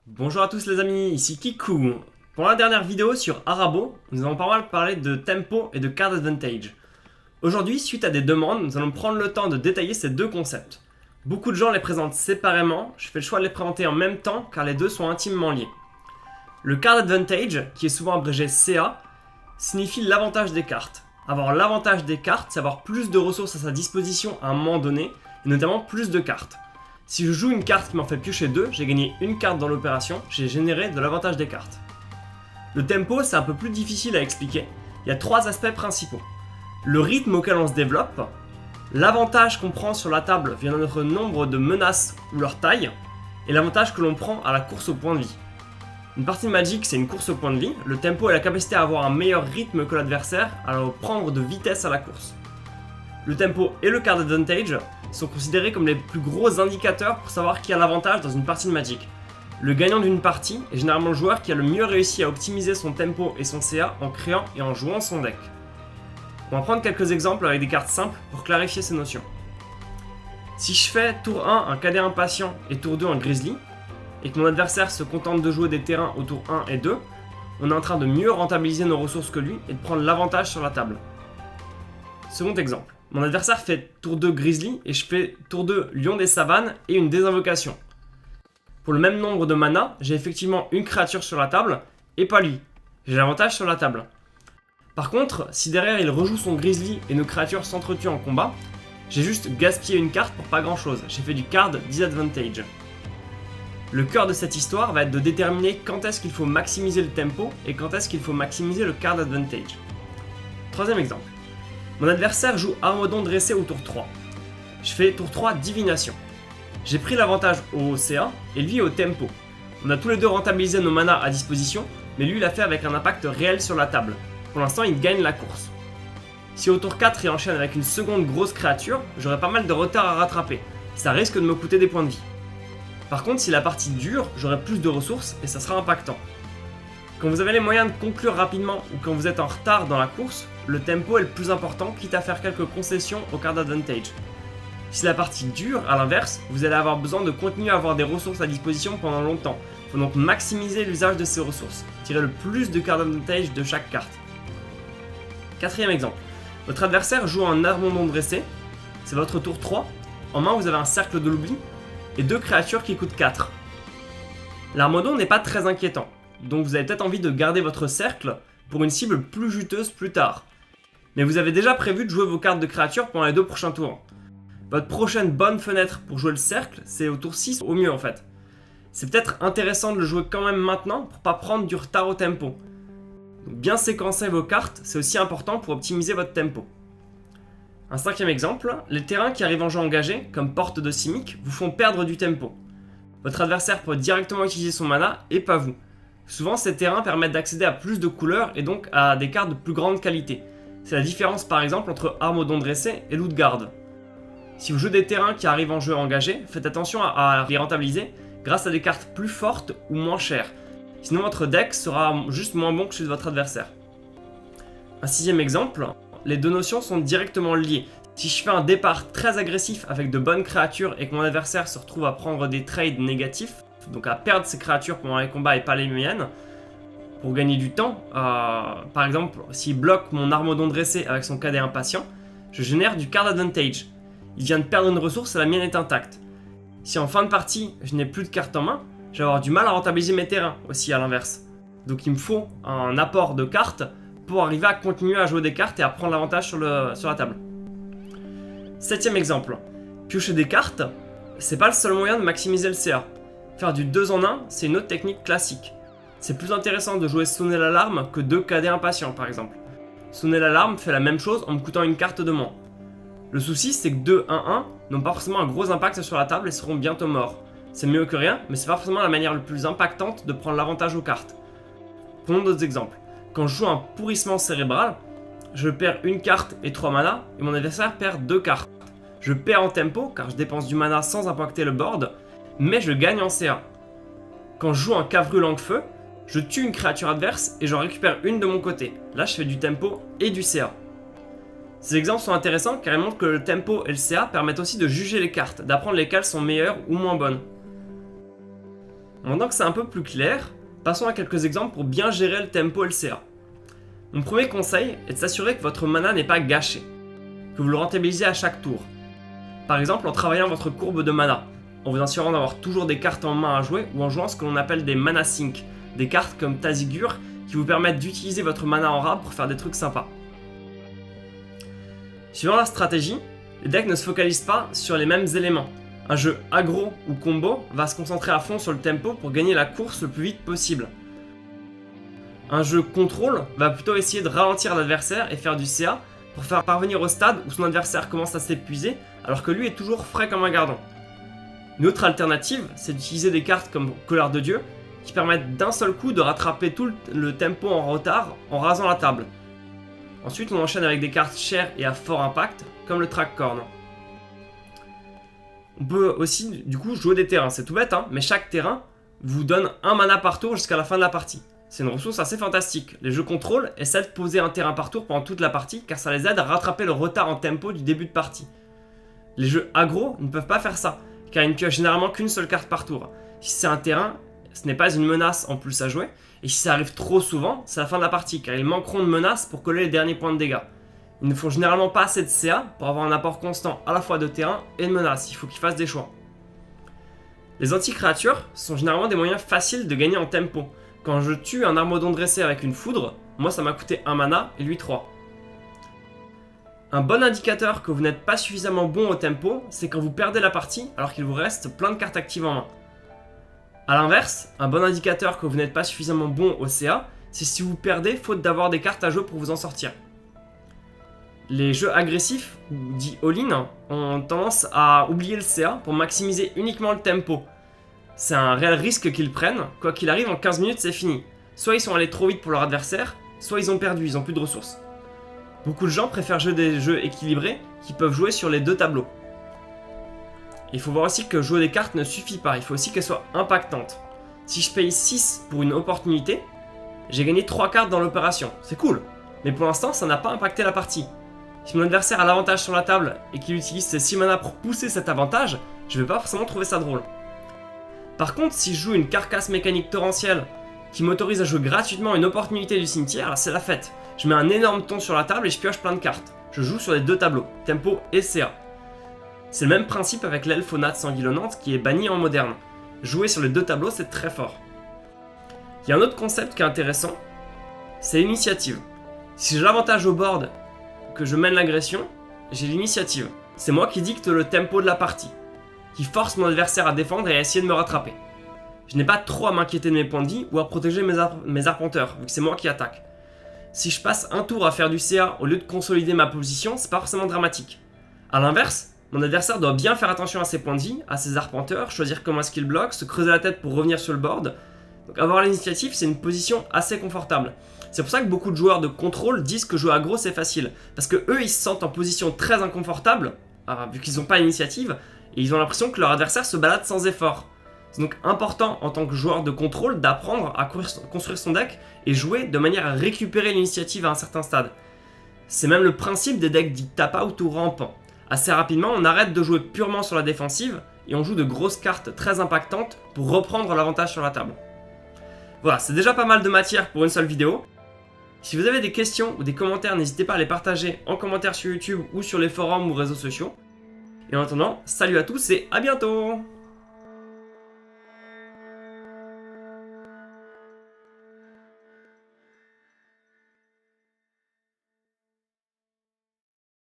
Bonjour à tous les amis, ici Kikou. Pour la dernière vidéo sur Arabo, nous avons pas mal parlé de tempo et de card advantage. Aujourd'hui, suite à des demandes, nous allons prendre le temps de détailler ces deux concepts. Beaucoup de gens les présentent séparément, je fais le choix de les présenter en même temps car les deux sont intimement liés. Le card advantage, qui est souvent abrégé CA, signifie l'avantage des cartes. Avoir l'avantage des cartes, c'est avoir plus de ressources à sa disposition à un moment donné, et notamment plus de cartes. Si je joue une carte qui m'en fait piocher 2, j'ai gagné une carte dans l'opération, j'ai généré de l'avantage des cartes. Le tempo, c'est un peu plus difficile à expliquer. Il y a trois aspects principaux. Le rythme auquel on se développe, l'avantage qu'on prend sur la table vient de notre nombre de menaces ou leur taille, et l'avantage que l'on prend à la course au point de vie. Une partie de Magic, c'est une course au point de vie. Le tempo est la capacité à avoir un meilleur rythme que l'adversaire, à prendre de vitesse à la course. Le tempo et le card advantage sont considérés comme les plus gros indicateurs pour savoir qui a l'avantage dans une partie de Magic. Le gagnant d'une partie est généralement le joueur qui a le mieux réussi à optimiser son tempo et son CA en créant et en jouant son deck. On va prendre quelques exemples avec des cartes simples pour clarifier ces notions. Si je fais tour 1 un cadet impatient et tour 2 un grizzly, et que mon adversaire se contente de jouer des terrains au tour 1 et 2, on est en train de mieux rentabiliser nos ressources que lui et de prendre l'avantage sur la table. Second exemple. Mon adversaire fait tour 2 Grizzly et je fais tour 2 Lion des Savanes et une désinvocation. Pour le même nombre de mana, j'ai effectivement une créature sur la table et pas lui. J'ai l'avantage sur la table. Par contre, si derrière il rejoue son Grizzly et nos créatures s'entretuent en combat, j'ai juste gaspillé une carte pour pas grand chose. J'ai fait du card disadvantage. Le cœur de cette histoire va être de déterminer quand est-ce qu'il faut maximiser le tempo et quand est-ce qu'il faut maximiser le card advantage. Troisième exemple. Mon adversaire joue Armodon dressé au tour 3. Je fais tour 3 Divination. J'ai pris l'avantage au CA et lui au tempo. On a tous les deux rentabilisé nos manas à disposition, mais lui l'a fait avec un impact réel sur la table. Pour l'instant, il gagne la course. Si au tour 4 il enchaîne avec une seconde grosse créature, j'aurai pas mal de retard à rattraper. Ça risque de me coûter des points de vie. Par contre, si la partie dure, j'aurai plus de ressources et ça sera impactant. Quand vous avez les moyens de conclure rapidement ou quand vous êtes en retard dans la course, le tempo est le plus important, quitte à faire quelques concessions au card advantage. Si la partie dure, à l'inverse, vous allez avoir besoin de continuer à avoir des ressources à disposition pendant longtemps. Il faut donc maximiser l'usage de ces ressources, tirer le plus de card advantage de chaque carte. Quatrième exemple. Votre adversaire joue un Armodon dressé, c'est votre tour 3, en main vous avez un cercle de l'oubli et deux créatures qui coûtent 4. L'Armodon n'est pas très inquiétant, donc vous avez peut-être envie de garder votre cercle pour une cible plus juteuse plus tard. Mais vous avez déjà prévu de jouer vos cartes de créatures pendant les 2 prochains tours. Votre prochaine bonne fenêtre pour jouer le cercle, c'est au tour 6 au mieux en fait. C'est peut-être intéressant de le jouer quand même maintenant pour pas prendre du retard au tempo. Donc bien séquencer vos cartes, c'est aussi important pour optimiser votre tempo. Un cinquième exemple, les terrains qui arrivent en jeu engagé, comme Porte de Simic, vous font perdre du tempo. Votre adversaire peut directement utiliser son mana et pas vous. Souvent ces terrains permettent d'accéder à plus de couleurs et donc à des cartes de plus grande qualité. C'est la différence par exemple entre Armodon dressé et Lootguard. Si vous jouez des terrains qui arrivent en jeu engagé, faites attention à les rentabiliser grâce à des cartes plus fortes ou moins chères. Sinon votre deck sera juste moins bon que celui de votre adversaire. Un sixième exemple, les deux notions sont directement liées. Si je fais un départ très agressif avec de bonnes créatures et que mon adversaire se retrouve à prendre des trades négatifs, donc à perdre ses créatures pendant les combats et pas les miennes, pour gagner du temps, par exemple, s'il bloque mon Armodon dressé avec son cadet impatient, je génère du card advantage. Il vient de perdre une ressource et la mienne est intacte. Si en fin de partie, je n'ai plus de cartes en main, je vais avoir du mal à rentabiliser mes terrains aussi à l'inverse. Donc il me faut un apport de cartes pour arriver à continuer à jouer des cartes et à prendre l'avantage sur la table. Septième exemple. Piocher des cartes, c'est pas le seul moyen de maximiser le CA. Faire du 2 en 1, c'est une autre technique classique. C'est plus intéressant de jouer sonner l'alarme que 2 cadets impatients par exemple. Sonner l'alarme fait la même chose en me coûtant une carte de moins. Le souci c'est que 2-1-1 n'ont pas forcément un gros impact sur la table et seront bientôt morts. C'est mieux que rien, mais c'est pas forcément la manière la plus impactante de prendre l'avantage aux cartes. Prenons d'autres exemples. Quand je joue un pourrissement cérébral, je perds une carte et 3 mana et mon adversaire perd 2 cartes. Je perds en tempo car je dépense du mana sans impacter le board, mais je gagne en CA. Quand je joue un Cavru Langue-Feu, je tue une créature adverse et j'en récupère une de mon côté. Là, je fais du tempo et du CA. Ces exemples sont intéressants car ils montrent que le tempo et le CA permettent aussi de juger les cartes, d'apprendre lesquelles sont meilleures ou moins bonnes. Maintenant que c'est un peu plus clair, passons à quelques exemples pour bien gérer le tempo et le CA. Mon premier conseil est de s'assurer que votre mana n'est pas gâché, que vous le rentabilisez à chaque tour. Par exemple en travaillant votre courbe de mana, en vous assurant d'avoir toujours des cartes en main à jouer ou en jouant ce que l'on appelle des mana sinks, des cartes comme Tazigur qui vous permettent d'utiliser votre mana en rab pour faire des trucs sympas. Suivant la stratégie, les decks ne se focalisent pas sur les mêmes éléments. Un jeu aggro ou combo va se concentrer à fond sur le tempo pour gagner la course le plus vite possible. Un jeu contrôle va plutôt essayer de ralentir l'adversaire et faire du CA pour faire parvenir au stade où son adversaire commence à s'épuiser alors que lui est toujours frais comme un gardon. Une autre alternative, c'est d'utiliser des cartes comme Colère de Dieu qui permettent d'un seul coup de rattraper tout le tempo en retard en rasant la table. Ensuite, on enchaîne avec des cartes chères et à fort impact comme le Trackcorn. On peut aussi du coup jouer des terrains, c'est tout bête mais chaque terrain vous donne un mana par tour jusqu'à la fin de la partie. C'est une ressource assez fantastique. Les jeux contrôle essaient de poser un terrain par tour pendant toute la partie car ça les aide à rattraper le retard en tempo du début de partie. Les jeux aggro ne peuvent pas faire ça car ils ne piochent généralement qu'une seule carte par tour. Si c'est un terrain, ce n'est pas une menace en plus à jouer et si ça arrive trop souvent, c'est la fin de la partie car ils manqueront de menaces pour coller les derniers points de dégâts. Ils ne font généralement pas assez de CA pour avoir un apport constant à la fois de terrain et de menaces, il faut qu'ils fassent des choix. Les anti-créatures sont généralement des moyens faciles de gagner en tempo. Quand je tue un Armaudon dressé avec une foudre, moi ça m'a coûté 1 mana et lui 3. Un bon indicateur que vous n'êtes pas suffisamment bon au tempo, c'est quand vous perdez la partie alors qu'il vous reste plein de cartes actives en main. A l'inverse, un bon indicateur que vous n'êtes pas suffisamment bon au CA, c'est si vous perdez faute d'avoir des cartes à jouer pour vous en sortir. Les jeux agressifs, ou dits all-in, ont tendance à oublier le CA pour maximiser uniquement le tempo. C'est un réel risque qu'ils prennent, quoi qu'il arrive en 15 minutes c'est fini. Soit ils sont allés trop vite pour leur adversaire, soit ils ont perdu, ils ont plus de ressources. Beaucoup de gens préfèrent jouer des jeux équilibrés qui peuvent jouer sur les deux tableaux. Il faut voir aussi que jouer des cartes ne suffit pas, il faut aussi qu'elles soient impactantes. Si je paye 6 pour une opportunité, j'ai gagné 3 cartes dans l'opération, c'est cool, mais pour l'instant ça n'a pas impacté la partie. Si mon adversaire a l'avantage sur la table et qu'il utilise ses 6 mana pour pousser cet avantage, je vais pas forcément trouver ça drôle. Par contre, si je joue une carcasse mécanique torrentielle qui m'autorise à jouer gratuitement une opportunité du cimetière, là c'est la fête. Je mets un énorme ton sur la table et je pioche plein de cartes. Je joue sur les deux tableaux, tempo et CA. C'est le même principe avec l'elfonate sanguillonnante qui est bannie en moderne. Jouer sur les deux tableaux, c'est très fort. Il y a un autre concept qui est intéressant, c'est l'initiative. Si j'ai l'avantage au board que je mène l'agression, j'ai l'initiative. C'est moi qui dicte le tempo de la partie, qui force mon adversaire à défendre et à essayer de me rattraper. Je n'ai pas trop à m'inquiéter de mes points de vie ou à protéger mes arpenteurs, vu que c'est moi qui attaque. Si je passe un tour à faire du CA au lieu de consolider ma position, c'est pas forcément dramatique. A l'inverse, mon adversaire doit bien faire attention à ses points de vie, à ses arpenteurs, choisir comment est-ce qu'il bloque, se creuser la tête pour revenir sur le board. Donc avoir l'initiative, c'est une position assez confortable. C'est pour ça que beaucoup de joueurs de contrôle disent que jouer aggro c'est facile. Parce que eux ils se sentent en position très inconfortable, vu qu'ils n'ont pas l'initiative, et ils ont l'impression que leur adversaire se balade sans effort. C'est donc important en tant que joueur de contrôle d'apprendre à construire son deck et jouer de manière à récupérer l'initiative à un certain stade. C'est même le principe des decks dits tap out ou rampants. Assez rapidement, on arrête de jouer purement sur la défensive et on joue de grosses cartes très impactantes pour reprendre l'avantage sur la table. Voilà, c'est déjà pas mal de matière pour une seule vidéo. Si vous avez des questions ou des commentaires, n'hésitez pas à les partager en commentaire sur YouTube ou sur les forums ou réseaux sociaux. Et en attendant, salut à tous et à bientôt!